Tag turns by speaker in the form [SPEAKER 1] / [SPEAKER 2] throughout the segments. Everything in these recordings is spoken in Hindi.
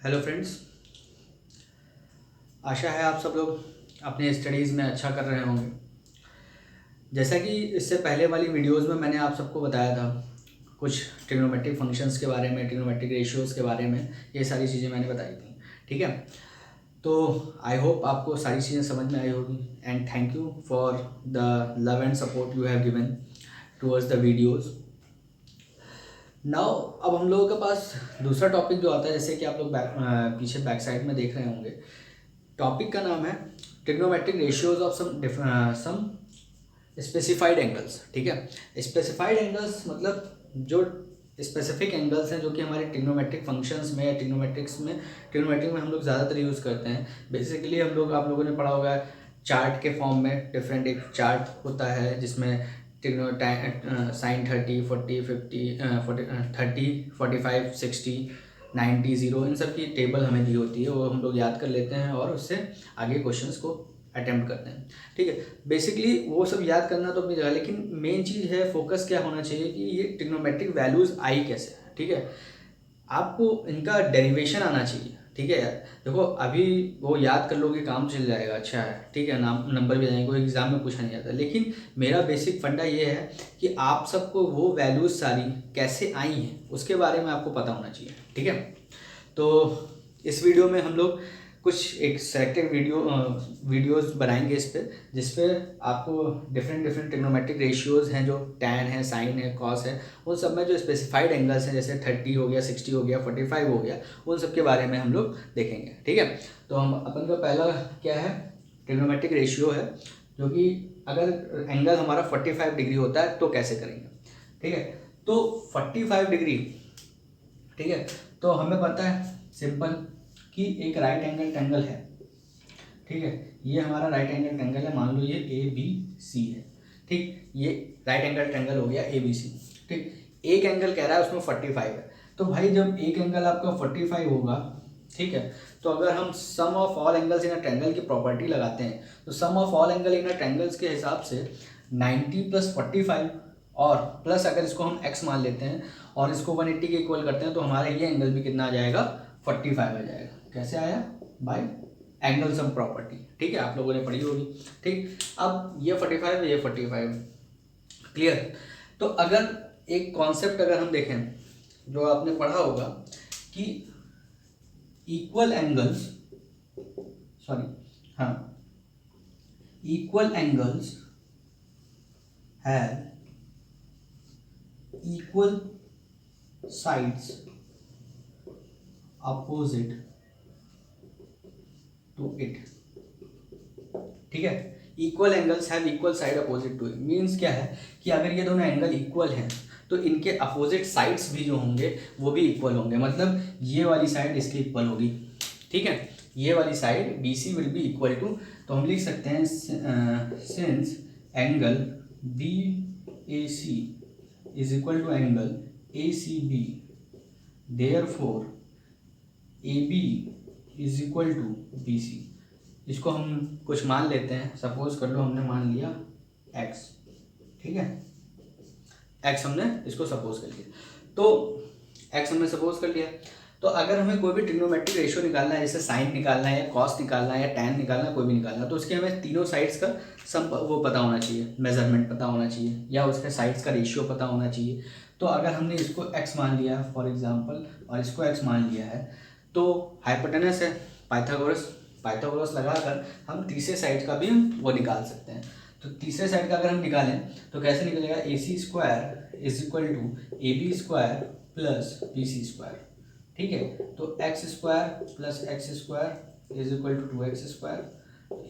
[SPEAKER 1] हेलो फ्रेंड्स, आशा है आप सब लोग अपने स्टडीज़ में अच्छा कर रहे होंगे। जैसा कि इससे पहले वाली वीडियोस में मैंने आप सबको बताया था कुछ ट्रिग्नोमेट्रिक फंक्शंस के बारे में, ट्रिग्नोमेट्रिक रेशियोज़ के बारे में, ये सारी चीज़ें मैंने बताई थी। ठीक है, तो आई होप आपको सारी चीज़ें समझ में आई होगी and thank you for the love and support you have given towards the videos. Now अब हम लोगों के पास दूसरा टॉपिक जो आता है, जैसे कि आप लोग पीछे बैक साइड में देख रहे होंगे, टॉपिक का नाम है trigonometric ratios of some specified angles. ठीक है, स्पेसिफाइड एंगल्स मतलब जो स्पेसिफिक एंगल्स हैं जो कि हमारे ट्रिग्नोमेट्रिक फंक्शंस में या ट्रिग्नोमेट्रिक में हम लोग ज़्यादातर यूज़ करते हैं। बेसिकली आप लोगों ने पढ़ा होगा चार्ट के फॉर्म में, डिफरेंट एक चार्ट होता है जिसमें साइन 30, 40, 50, 30, 45, 60, 90, 0, इन सब की टेबल हमें दी होती है, वो हम लोग याद कर लेते हैं और उससे आगे क्वेश्चंस को अटेम्प्ट करते हैं। ठीक है, बेसिकली वो सब याद करना तो अपनी जगह, लेकिन मेन चीज़ है, फोकस क्या होना चाहिए कि ये ट्रिग्नोमेट्रिक वैल्यूज़ आई कैसे है। ठीक है, आपको इनका डेरिवेशन आना चाहिए। ठीक है यार, देखो अभी वो याद कर लोगे काम चल जाएगा, अच्छा है, ठीक है, नाम नंबर भी जाएंगे, कोई एग्जाम में पूछा नहीं जाता। लेकिन मेरा बेसिक फंडा ये है कि आप सबको वो वैल्यूज़ सारी कैसे आई हैं उसके बारे में आपको पता होना चाहिए। ठीक है, तो इस वीडियो में हम लोग कुछ एक सेलेक्टेड वीडियोस बनाएंगे इस पे, जिस पे आपको डिफरेंट ट्रिग्नोमेट्रिक रेशियोज़ हैं, जो टैन है, साइन है, कॉस है, उन सब में जो स्पेसिफाइड एंगल्स हैं, जैसे 30 हो गया, 60 हो गया, 45 हो गया, उन सब के बारे में हम लोग देखेंगे। ठीक है, तो हम अपन का पहला क्या है, ट्रिग्नोमेट्रिक रेशियो है, जो कि अगर एंगल हमारा 45 डिग्री होता है तो कैसे करेंगे। ठीक है, तो 45 डिग्री, ठीक है, तो हमें पता है सिंपल कि एक राइट एंगल ट्रायंगल है। ठीक है, ये हमारा राइट एंगल ट्रायंगल है, मान लो ये ए बी सी है। ठीक, ये राइट एंगल ट्रायंगल हो गया ए बी सी। ठीक, एक एंगल कह रहा है उसमें 45 है, तो भाई जब एक एंगल आपका 45 होगा, ठीक है, तो अगर हम sum of all angles in a triangle की प्रॉपर्टी लगाते हैं, तो sum of all angle in a triangles के हिसाब से 90 + 45 और प्लस अगर इसको हम x मान लेते हैं और इसको 180 के इक्वल करते हैं, तो हमारा ये एंगल भी कितना आ जाएगा, 45 आ जाएगा। कैसे आया, बाय एंगल सम प्रॉपर्टी। ठीक है, आप लोगों ने पढ़ी होगी। ठीक, अब ये 45 है, ये 45, क्लियर। तो अगर एक कॉन्सेप्ट अगर हम देखें जो आपने पढ़ा होगा कि इक्वल एंगल्स, हाँ, equal angles have equal sides opposite to it। ठीक है, equal angles have equal side opposite to it, means क्या है कि अगर ये दोनों एंगल इक्वल हैं तो इनके अपोजिट साइड्स भी जो होंगे वो भी इक्वल होंगे, मतलब ये वाली साइड इसके इक्वल होगी। ठीक है, ये वाली side B C will be equal to, तो हम लिख सकते हैं since angle B A C is equal to angle A C B, therefore AB is equal to B C. इसको हम कुछ मान लेते हैं, सपोज कर लो हमने मान लिया x। ठीक है, x हमने इसको सपोज कर लिया, तो x हमने सपोज कर लिया, तो अगर हमें कोई भी ट्रिग्नोमेट्रिक रेशियो निकालना है, जैसे साइन निकालना है या कॉस निकालना है या टैन निकालना है, कोई भी निकालना है, तो उसके हमें तीनों साइड्स का सम वो पता होना चाहिए, मेजरमेंट पता होना चाहिए, या उसके साइड्स का रेशियो पता होना चाहिए। तो अगर हमने इसको x मान लिया फॉर एग्जांपल और इसको x मान लिया है, तो हाइपोटेनस है, पाइथागोरस लगाकर हम तीसरे साइड का भी हम वो निकाल सकते हैं। तो तीसरे साइड का अगर हम निकालें तो कैसे निकलेगा, AC² is equal to AB² plus BC²। ठीक है, तो x² plus x² is equal to 2x²,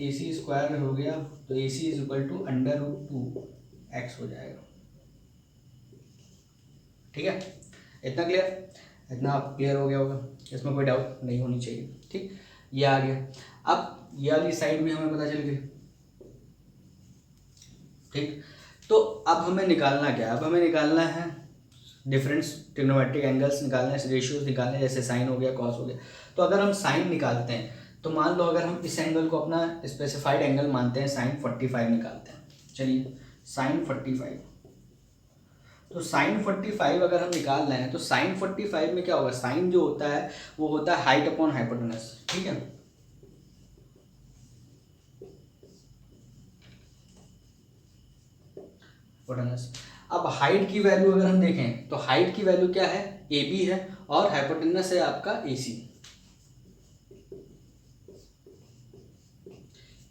[SPEAKER 1] AC² हो गया, तो AC is equal to √2x हो जाएगा। ठीक है, इतना क्लियर, इतना आप क्लियर हो गया होगा, इसमें कोई डाउट नहीं होनी चाहिए। ठीक, ये आ गया, अब ये वाली साइड भी हमें पता चल गई। ठीक, तो अब हमें निकालना क्या है, अब हमें निकालना है डिफरेंट ट्रिग्नोमेट्रिक एंगल्स निकालना है, रेशियोज निकालने हैं, जैसे साइन हो गया, कॉस हो गया। तो अगर हम साइन निकालते हैं, तो मान लो अगर हम इस एंगल को अपना स्पेसिफाइड एंगल मानते हैं, साइन 45 निकालते हैं। चलिए साइन 45, तो साइन 45 अगर हम निकाल रहे हैं तो साइन 45 में क्या होगा, साइन जो होता है वो होता है हाइट अपॉन हाइपोटेनस, ठीक है। हाइपोटेनस। अब हाइट की वैल्यू अगर हम देखें तो हाइट की वैल्यू क्या है, ए बी है, और हाइपोटेनस है आपका ए सी।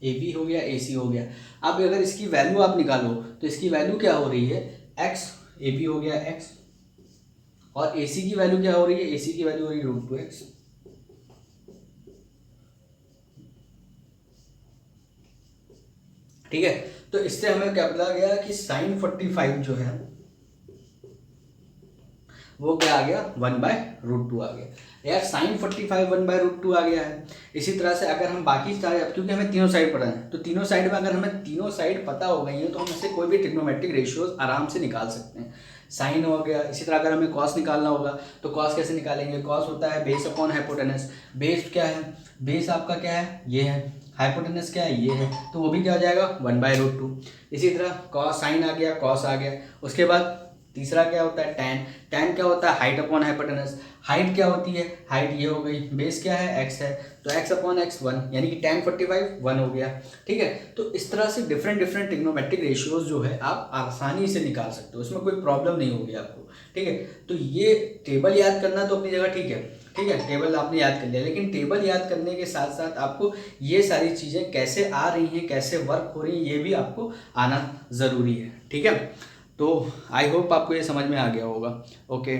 [SPEAKER 1] ए बी हो गया, ए सी हो गया। अब अगर इसकी वैल्यू आप निकालो तो इसकी वैल्यू क्या हो रही है, एक्स, ए बी हो गया एक्स, और ए सी की वैल्यू क्या हो रही है, ए सी की वैल्यू हो रही है √2x। ठीक है, तो इससे हमें क्या पता गया कि साइन 45 जो है वो क्या आ गया, 1/√2 आ गया। यार साइन 45 1/√2 आ गया है। इसी तरह से अगर हम बाकी सारे, क्योंकि हमें तीनों साइड पता है, तो तीनों साइड में अगर हमें तीनों साइड पता हो गई है तो हम इससे कोई भी ट्रिग्नोमेट्रिक रेशियोज आराम से निकाल सकते हैं। साइन हो गया, इसी तरह अगर हमें कॉस निकालना होगा तो कॉस कैसे निकालेंगे, कॉस होता है बेस अपॉन हाइपोटेनस। बेस क्या है, बेस आपका क्या है, ये है, हाइपोटेनस क्या है, ये है, तो वो भी क्या हो जाएगा 1/√2। इसी तरह कॉस, साइन आ गया, कॉस आ गया। उसके बाद तीसरा क्या होता है, टैन। टैन क्या होता है, हाइट अपॉन हाइपोटेनस। हाइट क्या होती है, हाइट ये हो गई, बेस क्या है, एक्स है, तो एक्स अपॉन एक्स 1, यानी कि टैन 45 1 हो गया। ठीक है, तो इस तरह से डिफरेंट डिफरेंट ट्रिग्नोमेट्रिक रेशियोज जो है आप आसानी से निकाल सकते हो, इसमें कोई प्रॉब्लम नहीं होगी आपको। ठीक है, तो ये टेबल याद करना तो अपनी जगह ठीक है, ठीक है, टेबल आपने याद कर लिया, लेकिन टेबल याद करने के साथ साथ आपको ये सारी चीज़ें कैसे आ रही हैं, कैसे वर्क हो रही हैं, ये भी आपको आना ज़रूरी है। ठीक है, तो आई होप आपको ये समझ में आ गया होगा। ओके।